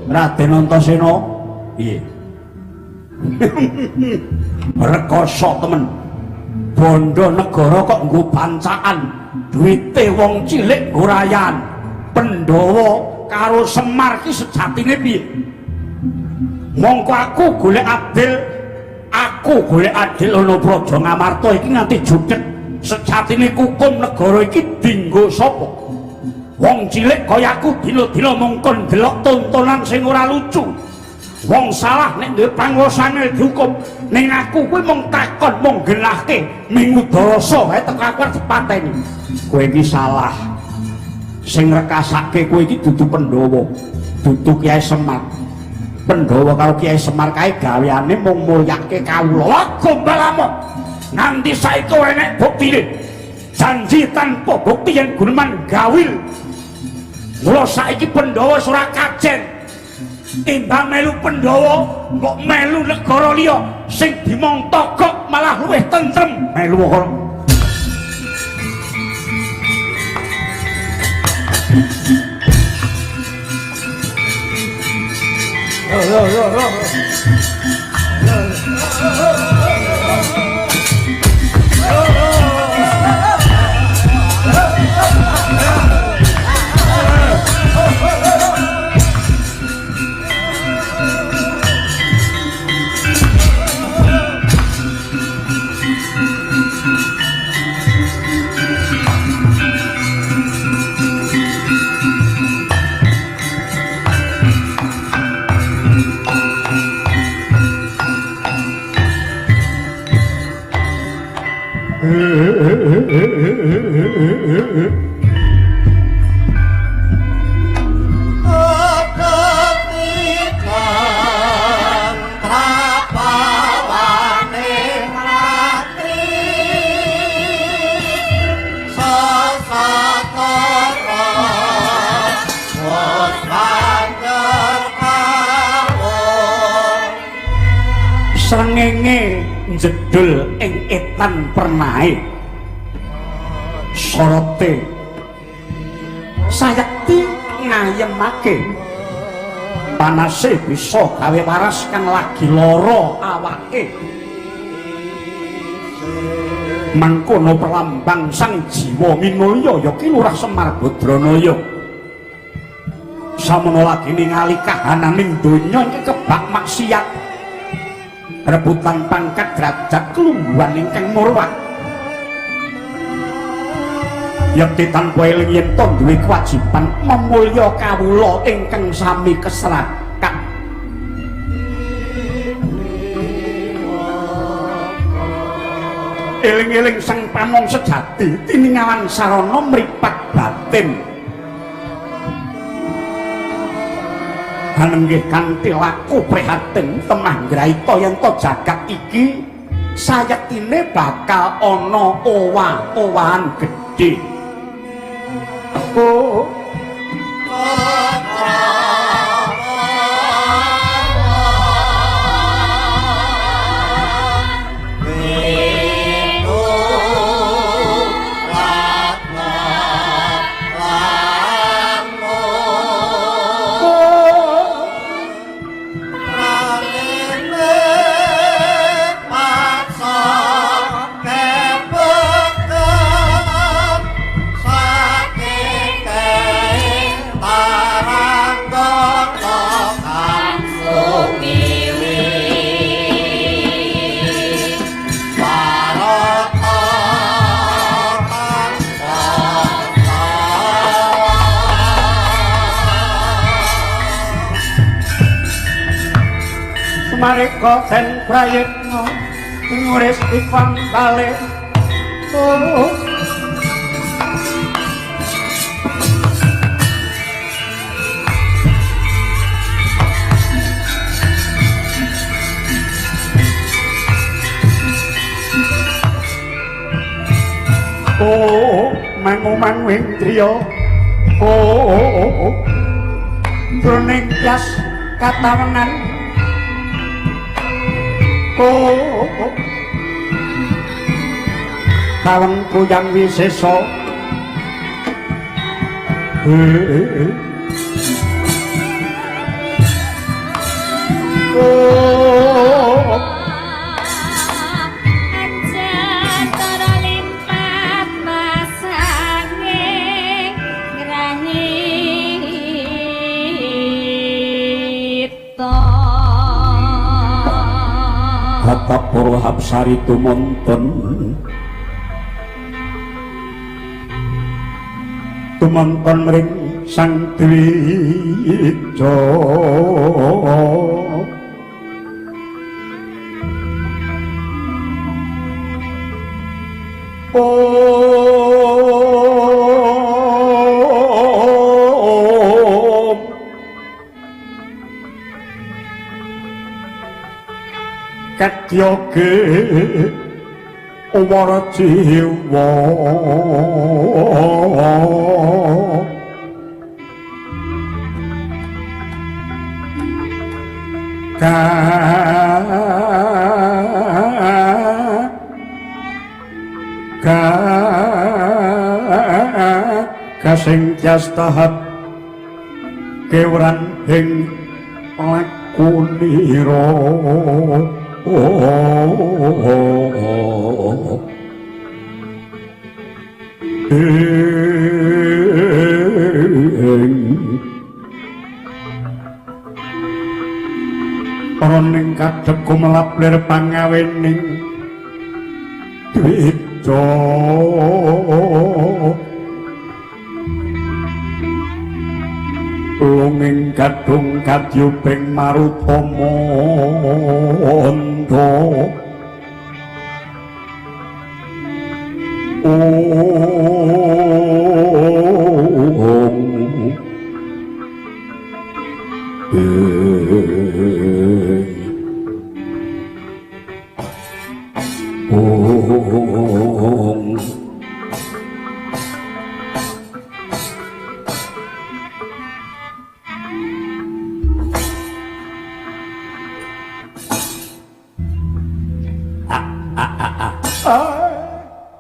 Raden Antasena. Piye? Rekoso temen. Bondo negara kok nggo bancaan. Duwite wong cilik nggo rayan. Pandhawa karo Semar ki sejatine piye? Mongko aku golek adil ana Praja Ngamarta iki nganti judet. Sejatine hukum negara iki dienggo sapa? Wong cilik kaya aku dina-dina mongkon delok tontonan sing ora lucu. Wong salah nek duwe panguwasane dihukum, ning aku kuwi mung takon mung genahke ming Udarasa wae teko aku dipateni. Kowe iki salah. Sing rekasake kowe iki dudu Pandhawa, dudu Kyai Semar. Pandhawa karo Kyai Semar kae gaweane mung mulyake kawula. Gombalamu. Nanti saiki enek buktine. Janji tanpa bukti yen guneman gawil. Mula saiki Pandhawa ora kajen. Timbang melu Pandhawa kok melu negara liya sing dimong togok malah luwih tentrem melu kok. Srengenge njedul ing etan pernahe sorote sayekti ngayemake panase bisa gawe waras kang lagi lara awake mangkono pelambang sang jiwa minulya ya ki Lurah Semar Badranaya samono lagi ningali kahananing donya iki kebak maksiat rebutan pangkat derajat kelungguhan ingkang murwat yakti tanpa eling yen to duwe kewajiban memulya kawula ingkang sami keserakat eling-eling sang panon sejati tiningawan sarana mripat batin hanenggih kanthi laku prihatin temah ngraita yen to jagat iki sayektine bakal ana owah-owahan gedhe. Oh mareka den prayitna ngurip iwang bali mangumang windriya jroning yas katawenan kawengku yang wisesa Para Hapsari tumonten ring Sang Dwija Katyoge Warajiwa Kasing jastahat kewran ing lakunira Roning kadhep kumelap lir pangawening Dwija lunging kadung kadyubing marutama anda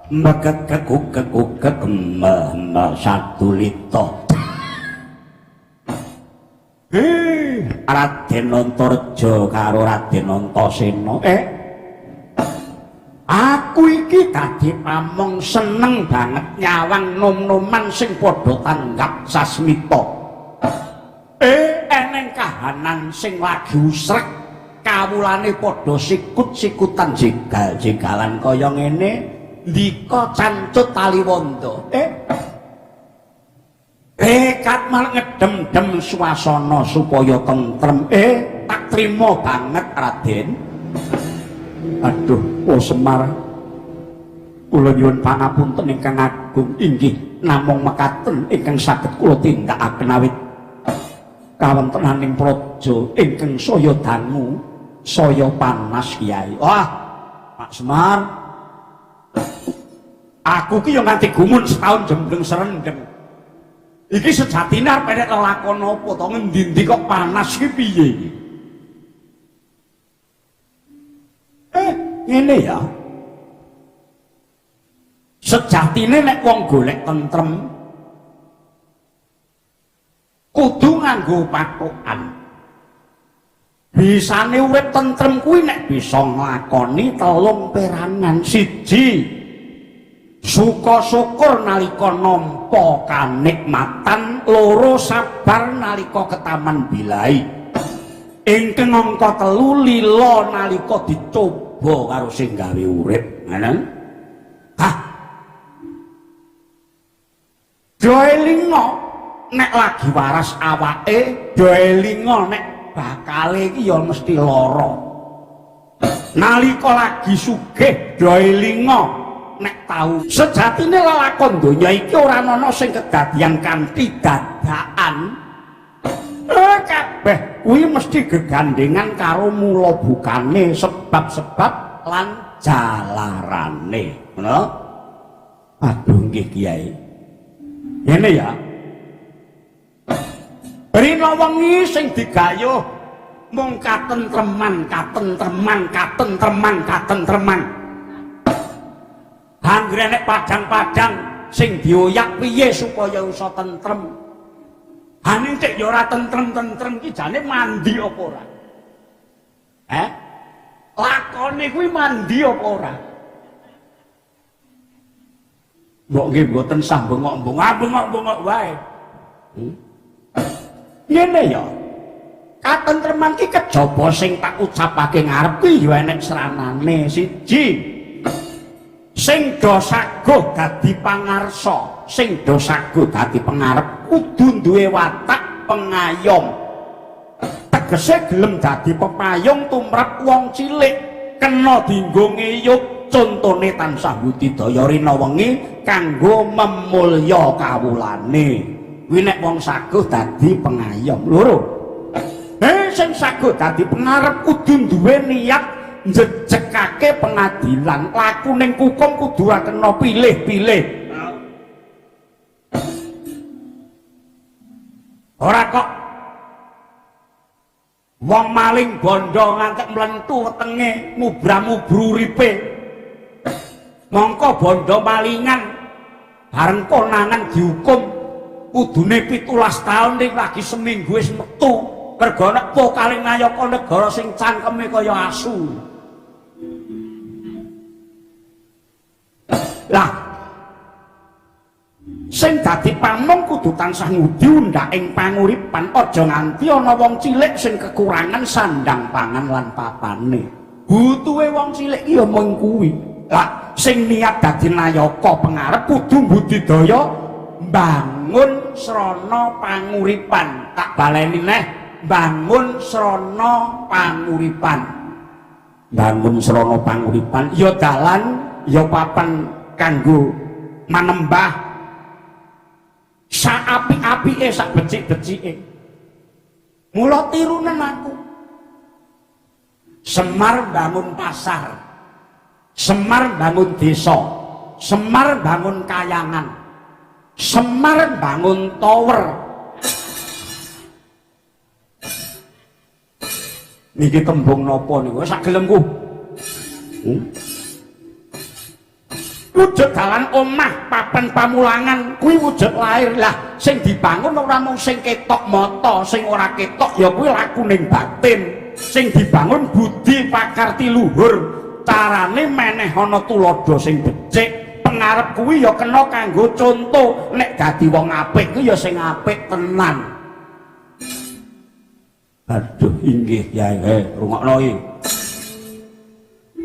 Makat kakuk Satulito Raden Antareja karo Raden Antasena aku iki dadi pamong seneng banget nyawang nom-noman sing padha tanggap sasmita eneng kahanan sing lagi usrek kawulane padha sikut-sikutan jegal-jegalan kaya ngene ndika cancut taliwondo kat malah ngedem-dem suasana supaya tentrem tak trima banget Raden aduh Semar kula nyuwun pangapunten ingkang agung inggih namung mekaten ingkang saged kula tindakaken awit kawontenaning praja ingkang saya dangu saya panas Kyai wah Pak Semar aku ki yo nganti gumun setahun jembleng serendeng iki sejatine arep enek lelakon apa to ngendi-endi kok panas ki piye iki ngene ya sejatine nek wong golek tentrem kudu nganggo patokan bisane urip tentrem kuwi nek bisa nglakoni telung perangan siji syukur nalika nampa kanikmatan loro sabar nalika ketaman bilai ingkang angka 3 lila nalika dicoba karo sing gawe urip ngono doelinga nek lagi waras awake doelinga nek bakale iki ya mesti lara nalika lagi sugih doelinga nek tau sejatine lelakon donya iki ora ana sing kedadian kanthi dadakan kabeh kuwi mesti gegandengan karo mula bukane sebab-sebab lan jalarane ngono aduh nggih Kyai ngene ya rina wengi sing digayuh mung katentreman anggere nek padang-padang sing dioyak piye supaya iso tentrem ane cek ya ora tentrem-tentrem ki jane mandi apa ora Lakone kuwi mandi apa ora? Mbok nggih mboten sah bengok-bengok wae. Ngene ya. Katentreman ki kejaba sing tak ucapake ngarep ki ya enek sranane. Siji, sing do saguh dadi pangarsa, sing do saguh dadi pengarep kudu duwe watak pengayom. Tegese gelem dadi pepayung tumrap wong cilik, kena dienggo ngeyup. Contone tansah budidaya rina wengi kanggo memulya kawulane. Kuwi nek wong saguh dadi pengayom. Loro. Sing saguh dadi pengarep kudu duwe niat njejekake pengadilan. Laku ning hukum kudu ora kena pilih-pilih. Ora kok wong maling bondo ngantek mlentu wetenge mubra-mubru uripe. Mongko bondo malingan bareng konangan dihukum kudune 17 tahun ning lagi seminggu wis metu mergo nek pokaling ngayaka negara sing cangkeme kaya asu. Lah sing dadi pamong kudu tansah ngudi undhaking panguripan, aja nganti ana wong cilik sing kekurangan sandang pangan lan papane. Butuhe wong cilik ya mung kuwi. Lah sing niat dadi nayaka pengarep kudu budidaya bangun srana panguripan. Tak baleni neh, bangun srana panguripan. Bangun srana panguripan ya dalan ya papan kanggo manembah sak apik-apike sak becik-becike. Mula tirunen aku. Semar bangun pasar, Semar bangun desa, Semar bangun kayangan, Semar bangun tower. Niki tembung napa niku? Sak gelemku. Wujud dalan omah papan pamulangan kuwi wujud lahir. Lah sing dibangun ora mung sing ketok mata, sing ora ketok ya kuwi lakuning batin. Sing dibangun budi pakarti luhur, carane meneh ana tuladha sing becik. Pengarep kuwi ya kena kanggo conto. Nek dadi wong apik kuwi ya sing apik tenan. Aduh inggih Yai, rungokno iki.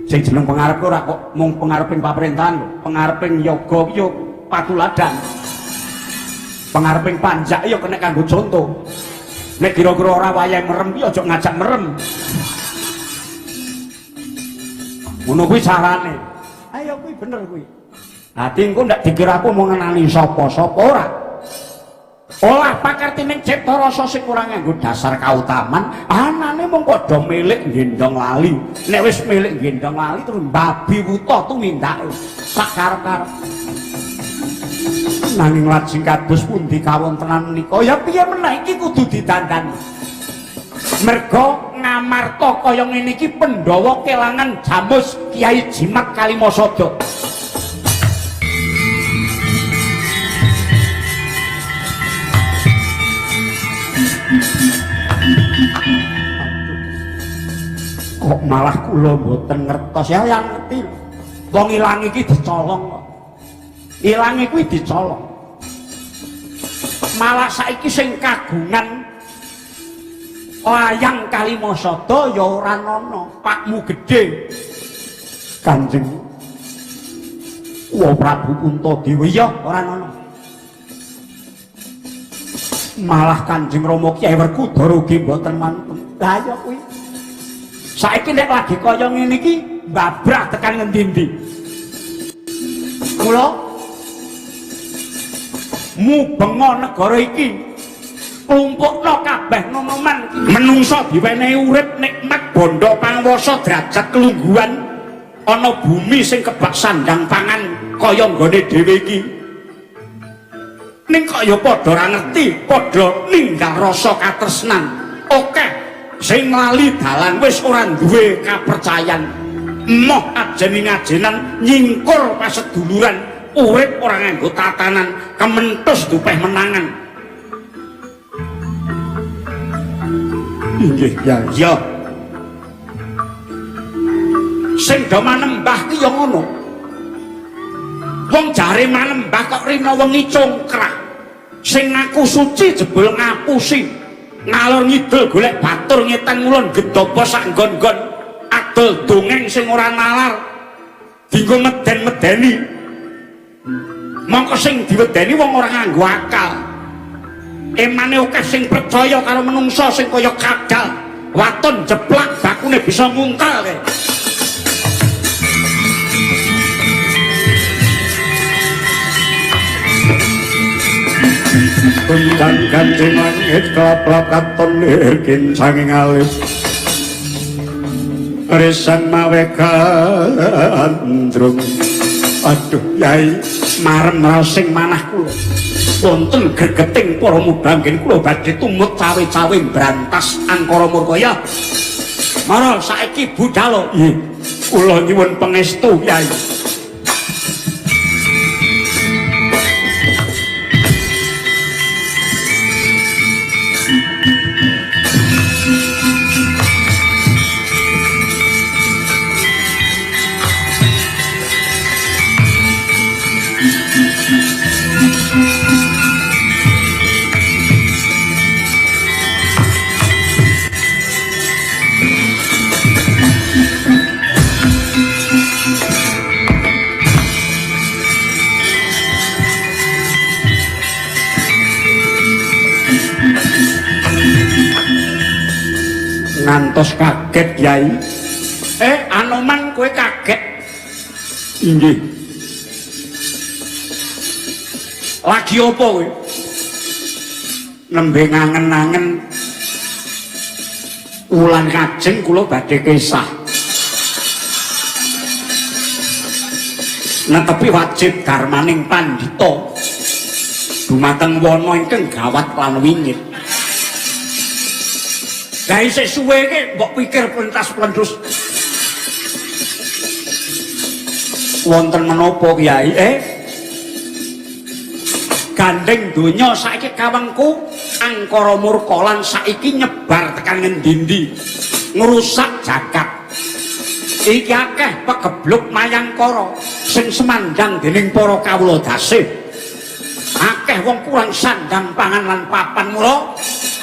Sing jeneng pengarep ora kok mung pengareping pamrentahan, pengareping yoga yo patuladan. Pengareping panjak yo kena kanggo conto. Nek kira-kira ora wayahe merem ki aja ngajak merem. Ngono kuwi carane. Ayo kuwi bener kuwi. Ati engko ndak dikira aku mau ngenani sapa-sapa ora. Olah pakartine cipta rasa sing ora nganggo dasar kautaman, anane mung padha milik gendong lali. Nek wis milik gendong lali terus babi wuta tumindake sak karep-karep. Nanging lajeng kados pundi kawontenan menika? Ya piye meneh iki kudu ditandani. Merga ngamarta kaya ngene iki Pandhawa kelangan jamus Kiai Jimat Kalimasada. Kok malah kula mboten ngertos ya yang ngerti. Wong ilang iki dicolong kok. Ilange kuwi dicolong. Malah saiki sing kagungan layang Kalimasada ya ora ana, pakmu gedhe. Kanjeng Prabu Puntadewa ya ora ana. Malah Kanjeng Rama Kyai Werkudara ugi mboten mantep. Lah ya kuwi. Saiki nek lagi kaya ngene iki mbabrah tekan ngendi-endi. Kula mubenga negara iki klumpukna kabeh nonoman menungsa diwenehi urip nikmat bondo pangwasa derajat kelungguhan ana bumi sing kebak sandang pangan kaya nggone dhewe iki. Ning kok ya padha ora ngerti, padha ninggal rasa katresnan. Oke, sing lali dalan wis ora duwe kapercayan. Emoh ajeni-ajenan nyingkur paseduluran, urip ora nganggo tatanan, kementus dupeh menangan. Inggih ya, ya. sing do manembah ki ya ngono. Wong jare manembah kok rina wengi congkrah. Sing ngaku suci jebul ngapusi. Ngalor ngidul golek batur ngetan ngulon gedapa sak nggon-nggon. Adol dongeng sing ora nalar. Dinggo meden-medeni. Mongko sing diwedeni wong ora nganggo akal. Emane akeh sing percaya karo menungsa sing kaya kadal. Waton jeplak bakune bisa ngungkal kae. Undang kancing langit kelap-kelap katon lirkin sanging alit. Resan mawe kandrung. Aduh yai marem rasing manah kula. Wonten gregeting para mudanggen kula badhe tumut cawe-cawe brantas angkara murka ya. Mara saiki budhal. Nggih. Kula nyuwun pangestu yai. Ngantos kaget yai. Anoman kowe kaget. Inggih. Lagi apa kowe? Nembe ngangen-angen wulan kajeng kula badhe kesah. Netepi wajib darmaning pandhita dumateng wana ingkang gawat lan wingit. Lah isih suwe iki mbok pikir pentas-pentus. Wonten menapa Kyai? Gandeng donya saiki kawengku angkara murka lan saiki nyebar tekan ngendi-endi ngrusak jagat. Iki akeh pegebluk mayangkara sing semandang dening para kawula dasih. Akeh wong kurang sandang pangan lan papan mula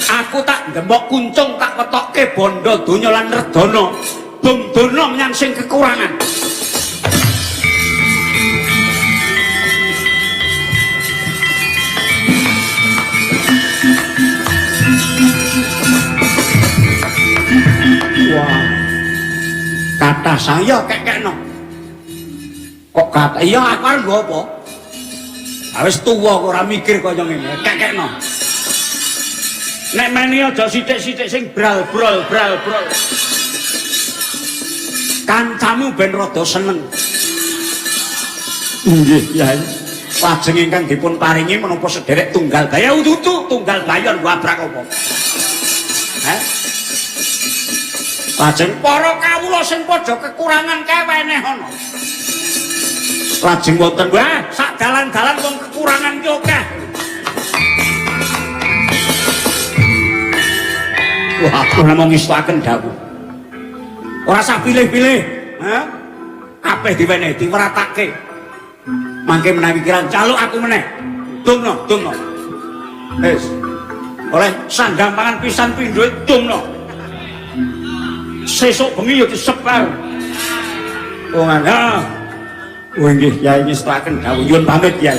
aku tak ndemok kuncung tak wetokke bondo donya lan redana bung-dono menyang sing kekurangan. Wah, kata saya kekekno. Kok kata iya aku arep nggo apa? Wis tuwa kok ora mikir kaya ngene, kekekno. Nek meni aja sithik-sithik sing bral-brol. Kancamu ben rada seneng. Nggih, Yai. Lajeng ingkang dipun paringi menapa sederek tunggal bayar ututu tunggal bayar wabrak apa? Lajeng para kawula sing padha kekurangan keweneh ana. Lajeng wonten wae sak dalan-dalan wong kekurangan ki akeh. Wah, aku namung ngistuaken dawuh. Ora usah pilih-pilih, kabeh diwenehi diweratake. Mangke menawi kirang caluk aku meneh. Tungno. Wis. Oleh sandang pangan pisan pindho tungno. Sesuk bengi yo disebar. Oh ana. Oh nggih, Yai ngistuaken dawuh. Nyuwun pamit, Yai.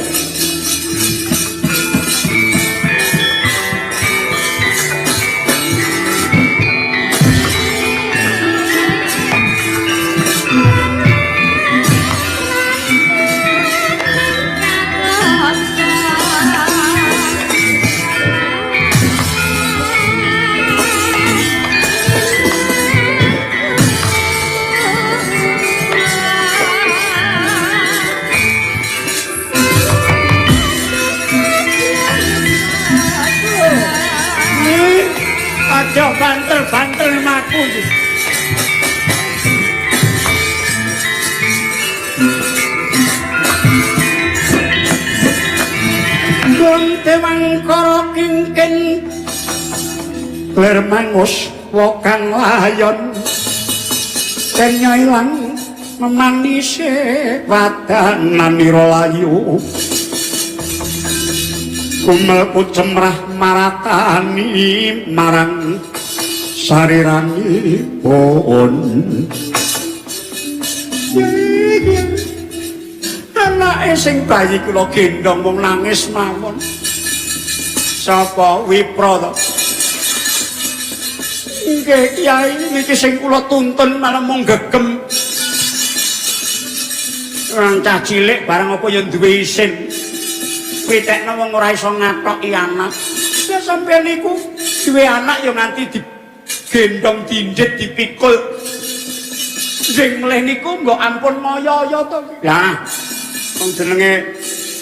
Aja banter-banter maku. Wong Dewangkara kingkin ler mangus wokang layon kenya ilang memanise wadanan ira layu kumelku cemrah maratani marang sariranipun anake sing bayi kula gendong wong nangis mawon sapa Wipra to nggih Kyai niki sing kula tuntun malah mung gegem orang cah cilik barang apa yang duwe isin pitekno wong ora iso ngatoki anak ya sampeyan niku duwe anak ya nganti digendong dinjet dipikul sing mleh niku mbok ampun moyo-yo to lah wong jenenge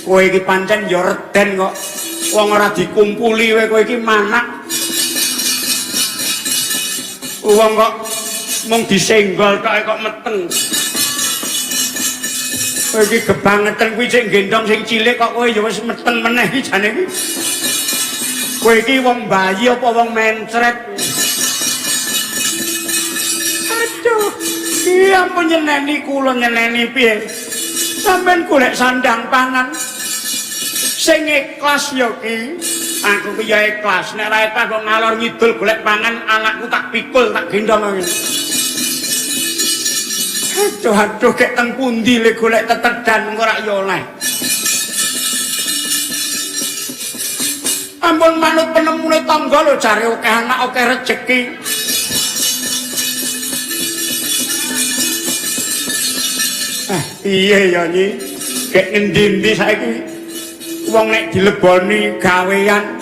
kowe iki pancen ya reden kok wong ora dikumpuli kowe iki manak wong kok mung disenggol tok kok meteng kowe iki kebangetan kuwi sing gendong sing cilik kok kowe ya wis meteng meneh iki jane iki. Kowe iki wong bayi apa wong mencret? Aduh, iki ampun nyeneni kula nyeneni piye? Sampeyan golek sandang pangan sing ikhlas ya ki. Aku ki ya ikhlas, nek ra ikhlas kok ngalor ngidul golek pangan anakku tak pikul tak gendong ngene. Aduh kek teng pundi le golek tetedan engko rak yo oleh. Ampun manut penemune tangga lho jare akeh anak akeh rejeki. Iya ya Nyi. Kek ngendi-endi saiki wong nek dileboni gawean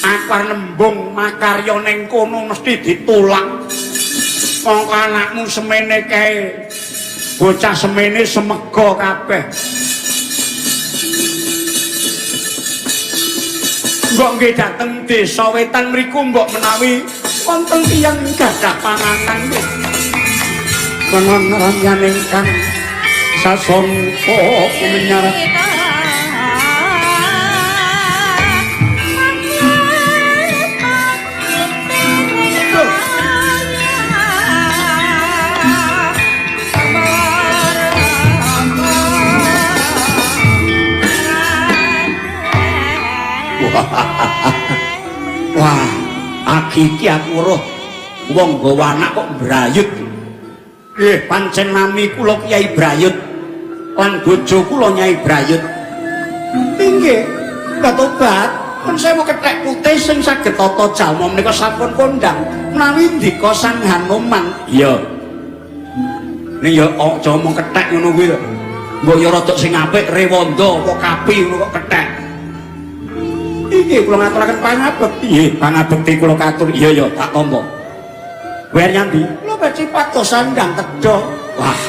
akar nembung makarya ning kono mesti ditulak. Mongko anakmu semene kae bocah semene semega kabeh mbok nggih dateng desa wetan mriku mbok menawi wonten tiyang gadah panganan panganan ramyan ingkang sasongko kumenyar wah, iki aku roh wong gawa anak kok Brayut. Nggih, pancen nami kula Kyai Brayut. Lan bojo kula Nyai Brayut. Nggih, katobat, pun sewu kethek putih sing saged tata jalma menika sampun kondang menawi ndika Sang Hanuman. Iya. Ning ya aja mung kethek ngono kuwi lho. Mbok ya rada sing apik rewanda apa kapi ngono kok kethek. Iki kula ngaturaken pangabekti. Nggih, pangabekti kula katur. Iya ya, tak tampa. Wer nyambi? Kula badhe pados sandang tedha. Wah.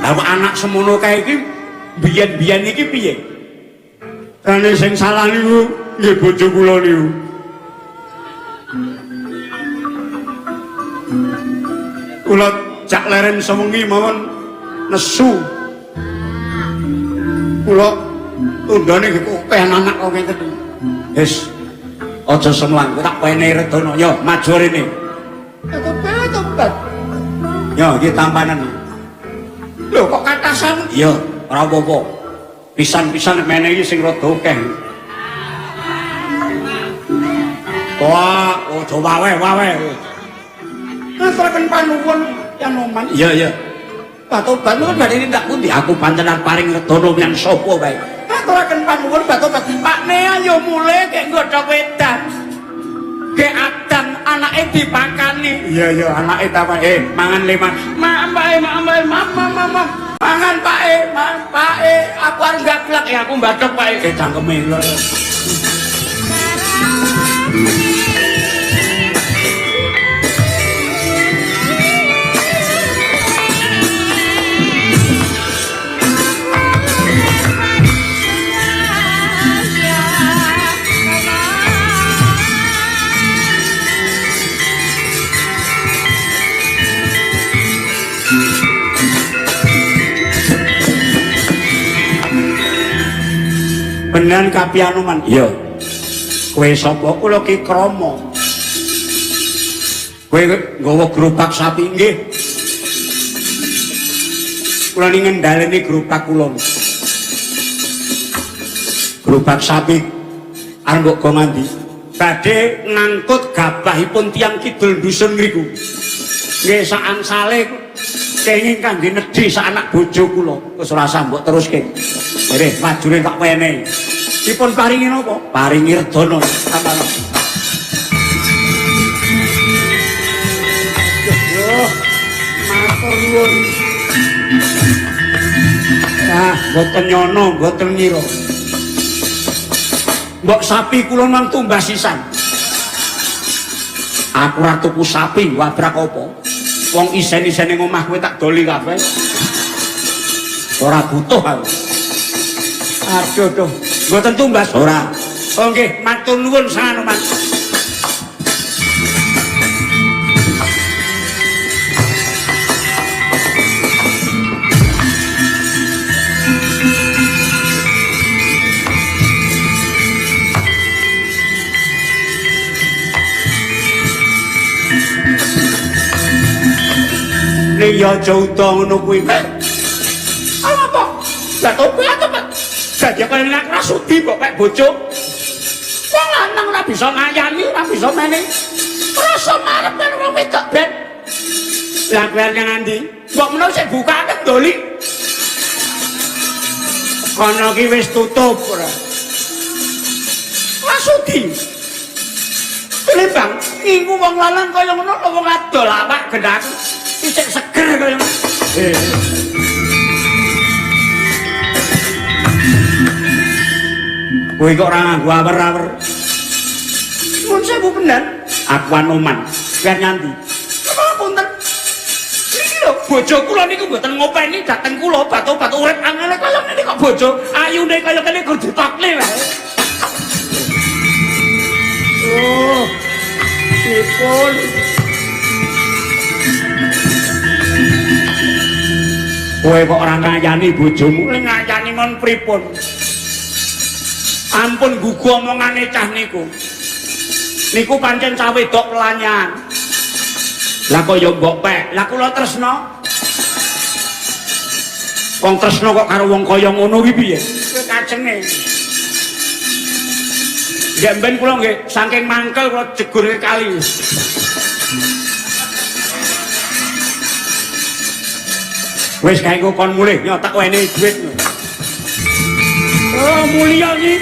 Lah anak semono kae iki biyen-biyen iki piye? Kane sing salah niku nggih bojo kula niku. Kula jak leren sewengi mawon nesu. Kula tundane kok anak kok ngene. Wis aja semlang tak pene redono yo maju rene. Tobat. Yo iki tampanan. Lho kok katasan? Iya, ora apa-apa. Pisan-pisan mene iki sing rada akeh. Wah, aja wawe. Ngaturaken panuwun Yanoman. Iya. Patobat nuwun badhe tindak pundi? Aku pancenan paring redono yang sapa bae. Ngaturaken panuwun Patobat. Pak Nea yo mulih kek nggodhog wedan. Kek adang anake dipakani. Iya, anake ta Pak. Mangan leman. Mbak, mama. Mangan Pak. Aku arep gaglak aku mbadhok Pak. Cangkeme lho. Beneran Kapi Anoman? Iya. Kowe sapa? Kula Ki Krama. Kowe nggawa gerobak sapi nggih. Kula ning ngendhaleni gerobak kula. Gerobak sapi arep mbok go mandi. Badhe ngangkut gabahipun tiyang kidul dusun ngriku. Nggih sak angsale kenging kangge nedhi sak anak bojo kula. Wis ora usah mbok teruske. Nggih, majune tak wenehi. Dipun paringi napa? Paringi redana. Ampun. Matur nuwun. Ah, boten nyono, boten ngira. Mbok sapi kula nang tumbas sisan. Aku ora tuku sapi wabrak apa? Wong isen-isene omah kowe tak doli kabeh. Ora butuh aku. Aduh duh, mboten tumbas ora. Oh nggih, matur nuwun sanganuman. Ya jauh ngono kuwi. Apa? Lah opo to, Pak? Dadi kaya nek rasudi kok pek bojo. Wong lanang ora bisa ngayani, ora bisa meneh. Rasa marep karo wedok ben. Lah kowe nang ndi? Mbok menawa sik bukake ndoli. Kono ki wis tutup ora. Rasudi. Lha Bang, iku wong lanang kaya ngono lho wong adol awak gendang. Isek seger kaya. Kowe kok ora nganggo awer-awer. Mun sewu bener, aku anoman. Biar nyanti. Punten. Iki lho bojo kula niku mboten ngopeni dateng kula batu-batu urip angele kaya ngene kok bojo ayune kaya kene kudu ditokle wae. Oh. Ipun. Kowe kok ora ngayani bojomu, ngayani mon pripun? Ampun gugu omongane cah niku. Niku pancen cah wedok pelanyan. Lah kok ya mbok pek, lah kula tresna. Wong tresna kok karo wong kaya ngono ki piye? Kowe kajenge. Nggih mben kula nggih saking mangkel kula jegur ke kali. Wis kae kok kon mulih, yo tak wene duit. Oh, mulia iki.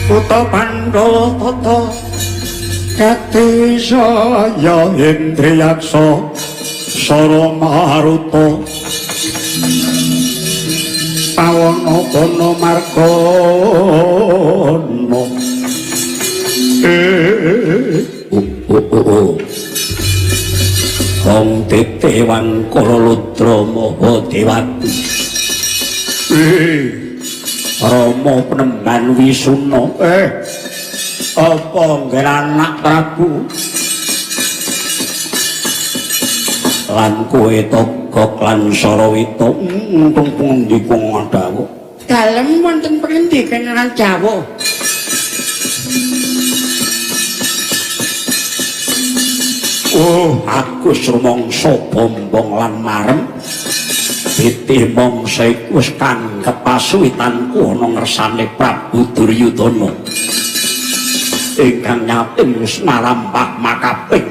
Uta Pandhawa tata kati saya Indriyaksa Sara Maruta Pawana Bana Margana Wong Tetewan Kalaludra Mahadewati Rama Penemban Wisuna apa nggen anak Prabu lan kowe Togok lan Sarawita untung pundi kok ngadhawu Dalem wonten prindi Kanjeng Jawa? Oh, Agus rumangsa bombong lan marem Pitih mangsa iku wis kang kepasuwitanku ana ngersane Prabu Duryudana ingkang nyatin wis marambah makaping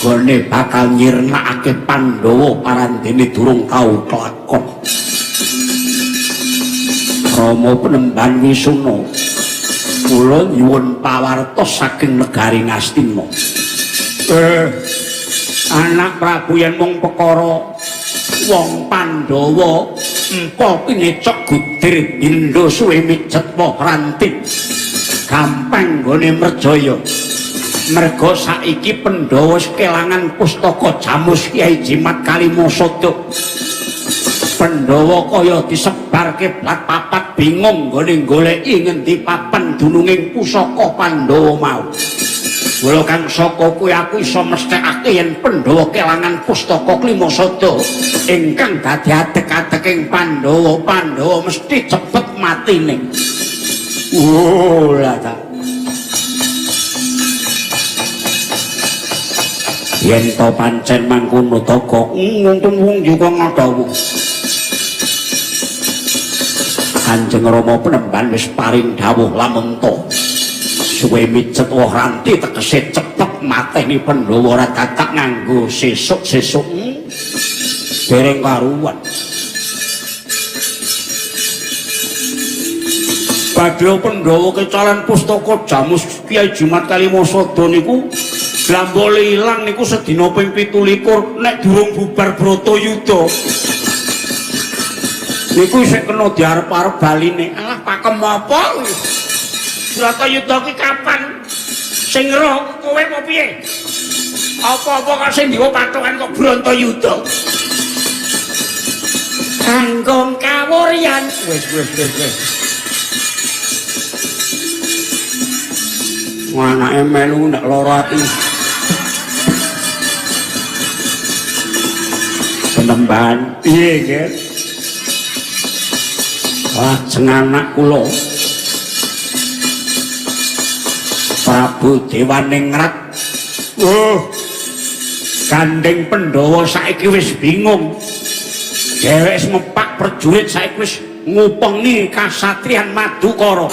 gone bakal nyirnakake Pandhawa parandene durung kau kelakon Rama Penemban Wisuna kula nyuwun pawartos saking negari Ngastina anak Prabu yen mung perkara wong Pandhawa empa pinecok gudir Indra suwe mijet woh ranting gampang nggone merjaya merga saiki Pandhawa kelangan pustaka Jamus Kyai Jimat Kalimasada Pandhawa kaya disebarke plat papat bingung nggone goleki ngendi papan dununging pusaka Pandhawa mau Mula kang saka kuwi aku iso mesthekake yen Pandhawa kelangan pustaka Klimasada ingkang dadi adek-adeking Pandhawa mesti cepet matine. Lah ta. Yen to pancen mangkono Togok, untung wong juga ngadhawu. Kanjeng Rama Penemban wis paring dawuh lamun to. Suwe mijet woh ranti tegese cepet mateni Pandhawa ora dadak nganggo sesuk-sesuk dereng karuwan Padha Pandhawa kecalan pustaka Jamus Kyai Jimat Kalimasada niku glambole ilang niku sedina ping 17 nek durung bubar Bratayuda niku isih kena diarep-arep baline alah pakem apa Bratayuda ki kapan sing roh kowe apa piye? Apa-apa kok sing diwa patokan kok Bratayuda. Kanggo kawuryan. Wis. Anake melu nek lara ati. Penemban piye, Ger? Wah, jeneng anak kula. Prabu Dewaningrat gandeng Pandhawa saiki wis bingung dhewek mepak prajurit saiki wis ngupengi kasatriyan Madukara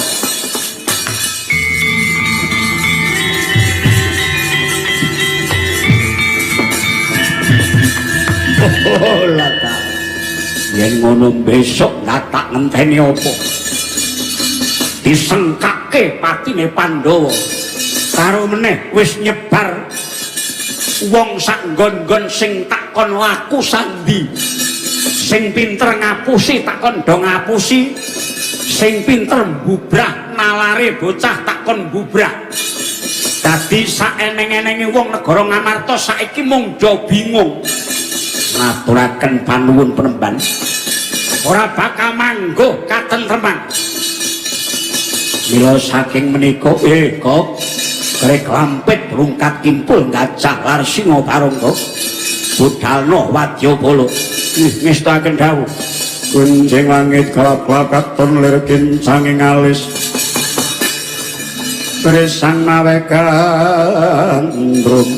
lah ta yen ngono besok gak tak ngenteni apa disengkake patine Pandhawa karo meneh wis nyebar wong sak nggon-nggon sing takon laku sandi sing pinter ngapusi takon do ngapusi sing pinter bubrah nalare bocah takon bubrah dadi saeneng-enenge wong negara Ngamarta saiki mung do bingung ngaturaken panuwun Penemban ora bakal manggo katentreman mila saking menika kok Krek lampit rungkat kimpul gajah Larsinga Barangga budalna wadyabala ngestaken dawuh kunjing langit kelap-kelap katon lir kincanging alis tresang mawe gandrung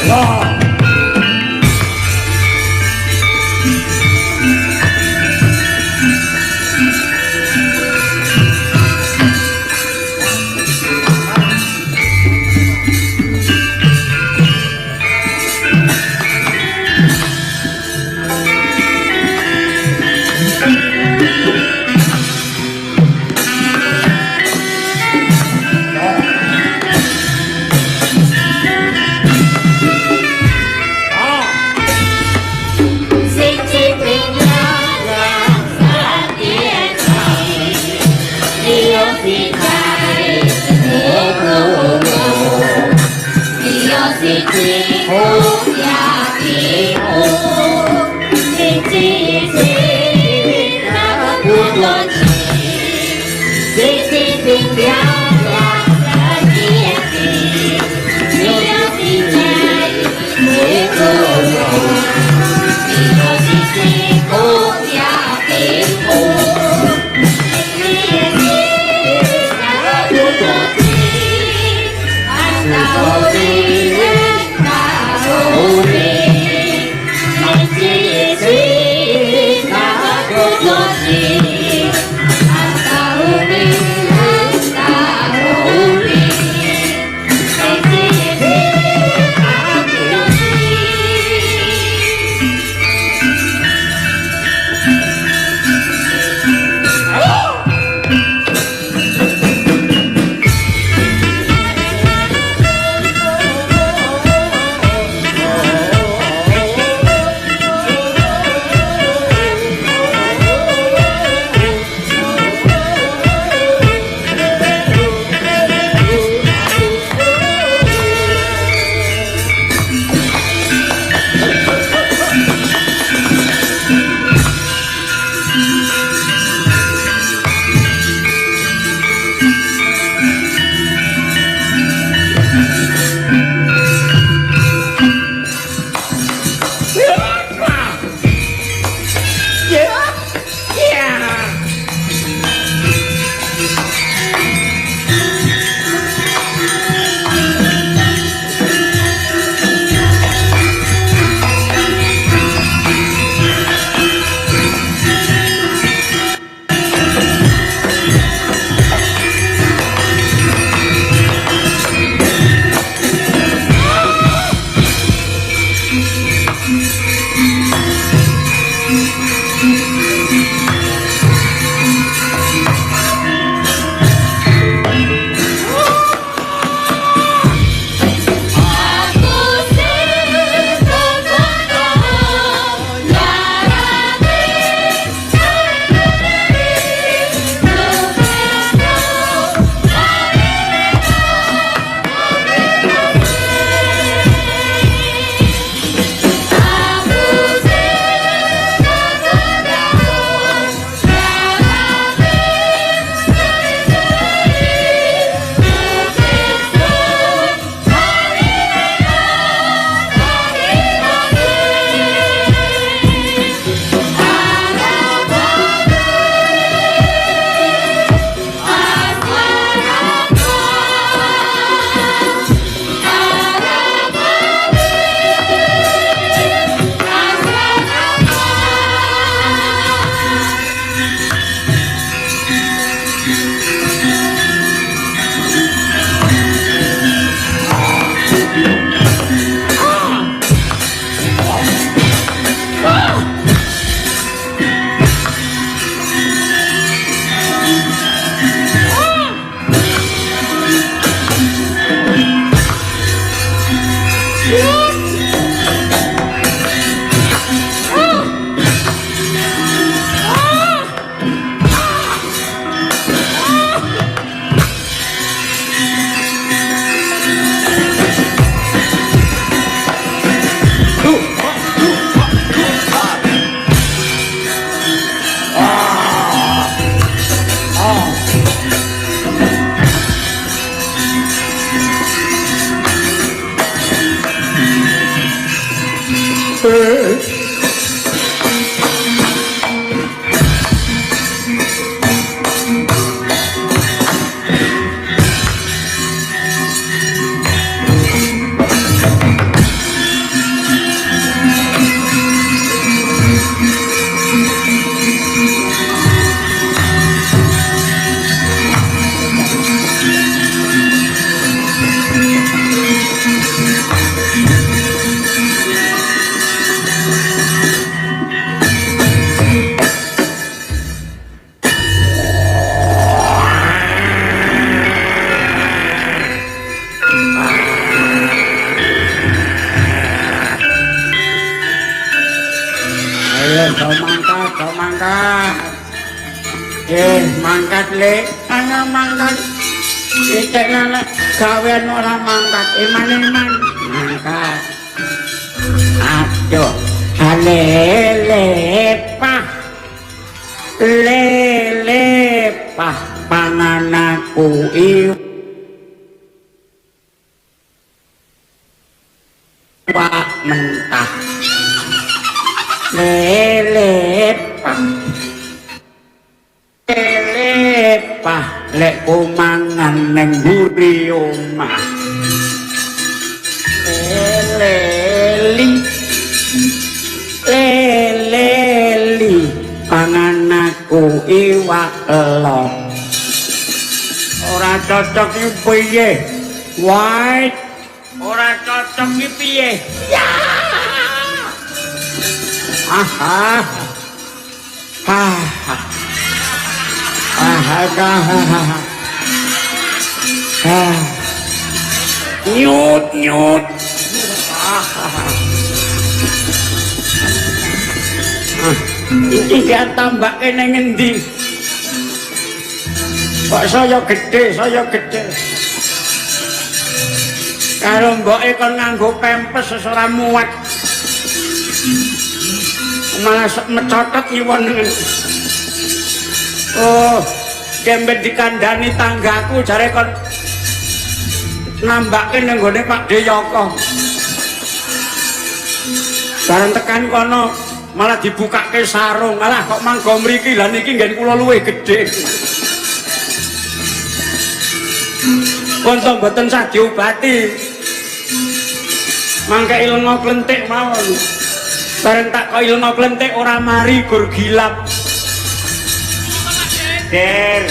Ya. aja mangkat. Mangkat le, ana mangkat. Cek nana gawean ora mangkat, iman mangkat. Aduh, lele pah pangananku iwak mentah. Lelepah lek kumangan neng mburi omah. Leli pangananku iwak elok. Ora cocok iki piye? Wae ora cocok iki piye? Ya. Nyut. Iki gak tambah kene ngendi? Kok saya gede. Karo mboke kon nganggo pempes ora muat. Malah mecotot iwon. Oh, kembet dikandani tanggaku jare kon nambake ning gone Pak Deyoko. Bareng tekan kono malah dibukake sarung. Alah kok manggo mriki lah niki nggen kula luwih gedhe. Konco mboten sah diobati. Mangke ilmu klentik mawon. Bareng tak kok ilmu klentik ora mari gur gilap. Der.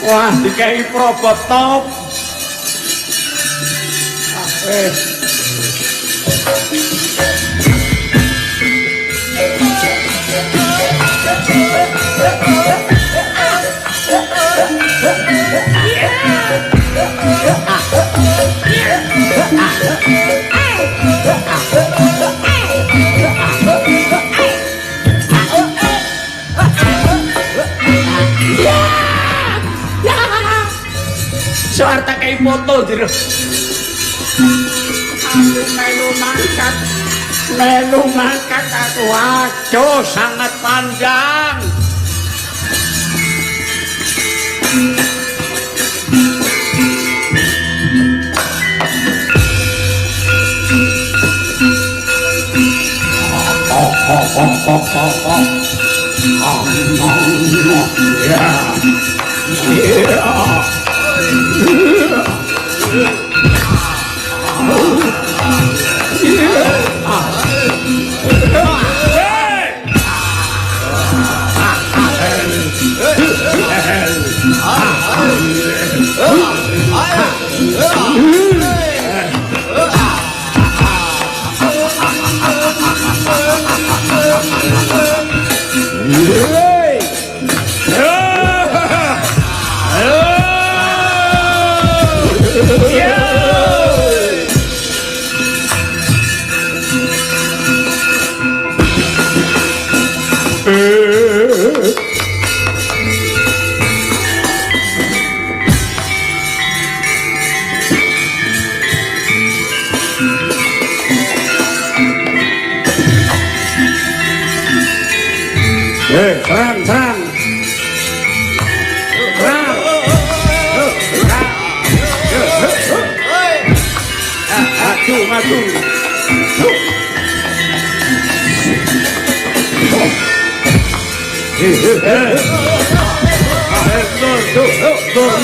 Wah, dikai probot top. Soarta kayak foto jero. Melu mangkat aku. Waduh, sangat panjang. Serang. Maju. Tur.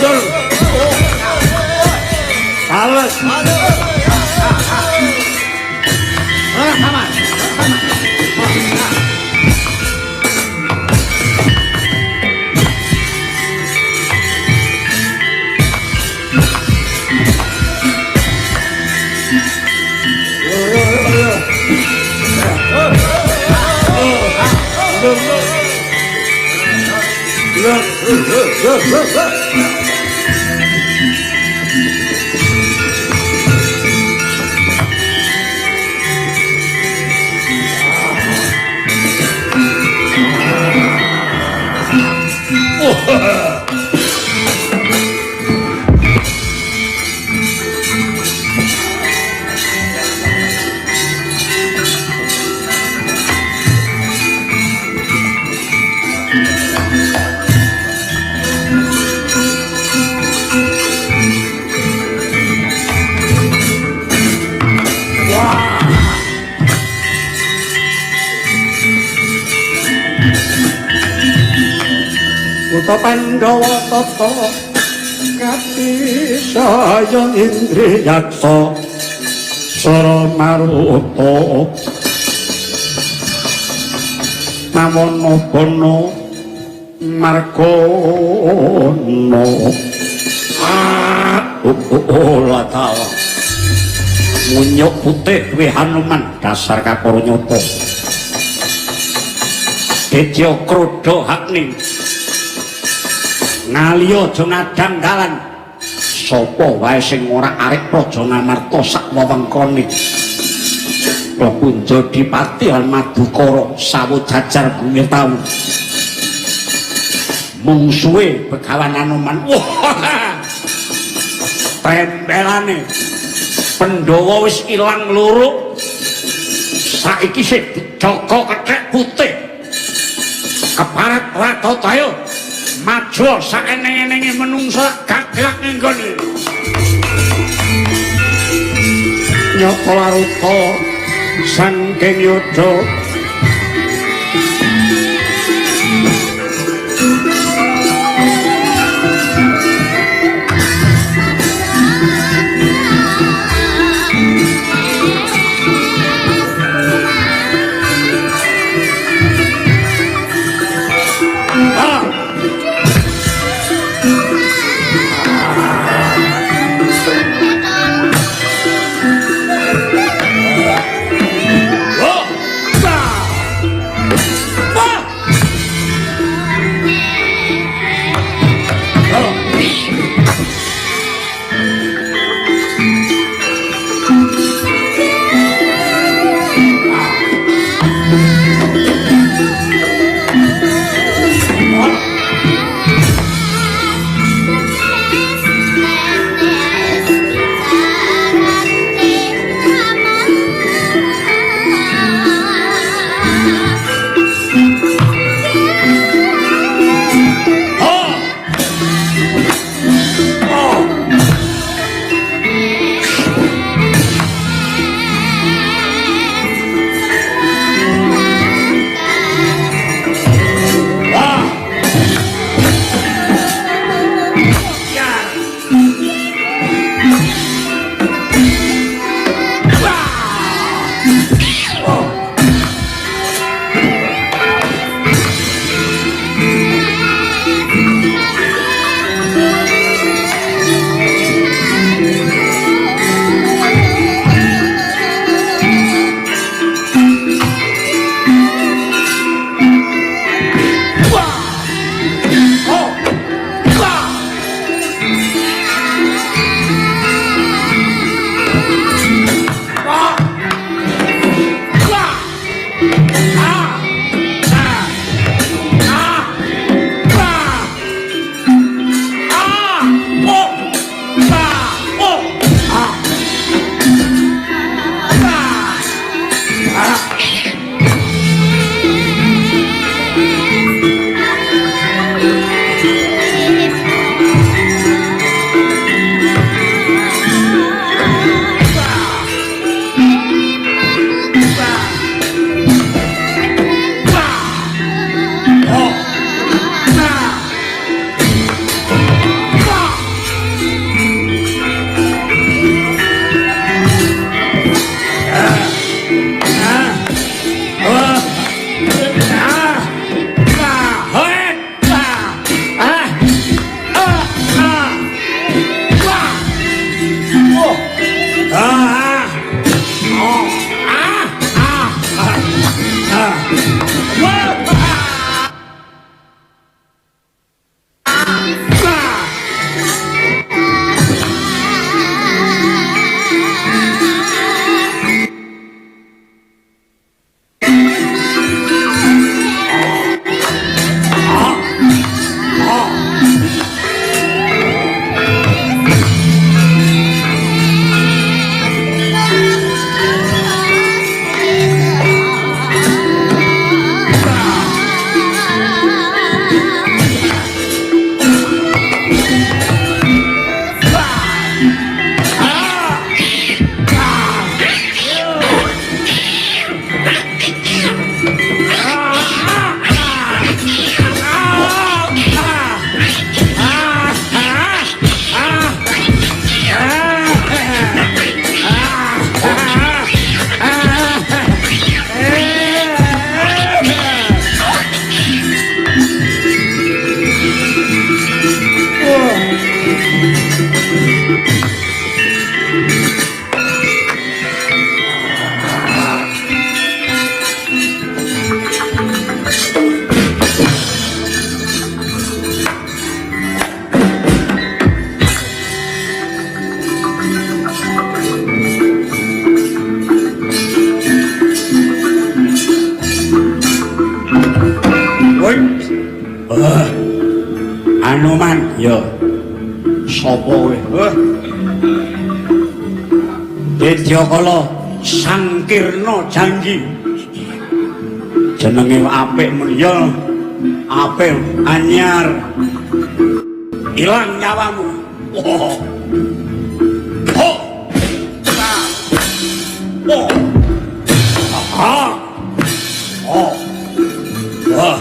Alas. Suta Pandhawa tata kati saya Indriyaksa Sara Maruta Namono Bono Margono olah tawa munyuk putih kuwi Hanuman dasar kaporo nyoto Deja Krodha Hakni ngaliya aja ngadang-dalan sapa wae sing ora arep Raja Ngamarta sak wewengkone Prabu Jodipati lan Madukara sawojajar bumi taun mungsuhe Begawan Hanuman wah tempelane Pandhawa wis ilang loro saiki sing Joko kethek putih keparat Ratotaya maju saeneng-enenge menungsa gagrak ning gone Nyoko Laruta saking yudha Sopo kowe? Dedyakala Sangkirna janji. Jenenge apik men ya. Apik anyar. Ilang nyawamu. Oh. Oh. Oh. Ah. Oh. Wah.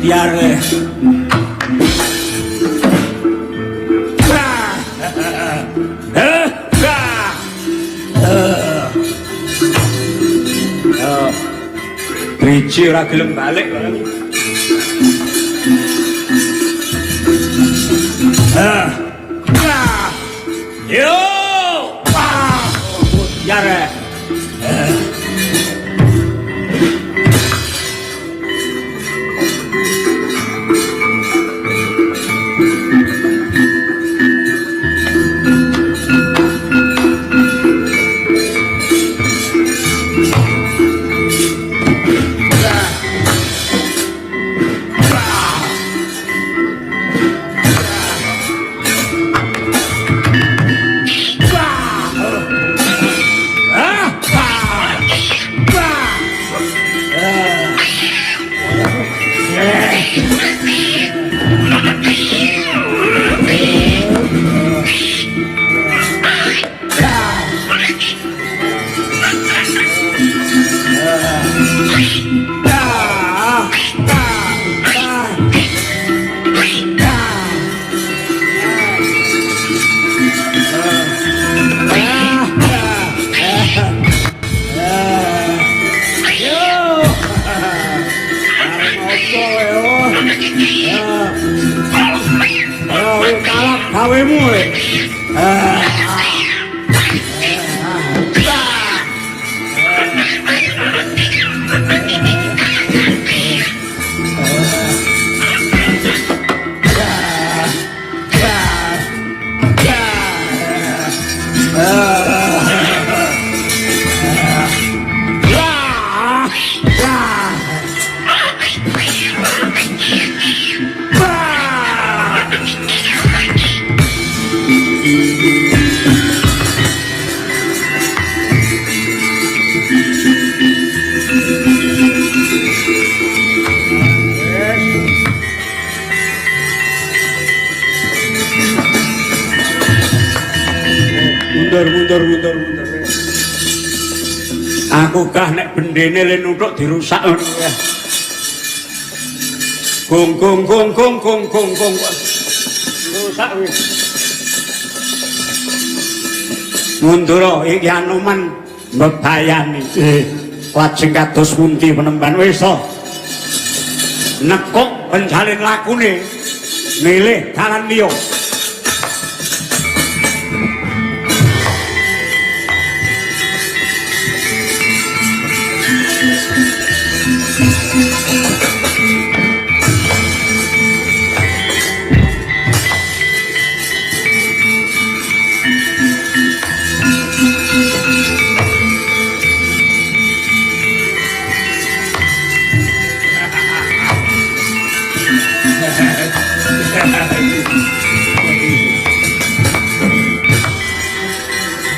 Biar Biji ora gelem balik. Yo! Yare. Kawemu mundur. Aku kah nek bendene le nuthuk dirusak ngono ya. Gong. Rusak wis. Mundur iki Anoman mbebayani. Lajeng kados pundi penemban wis to. Nekuk penjalin lakune milih dalan liya. Ha ha ha.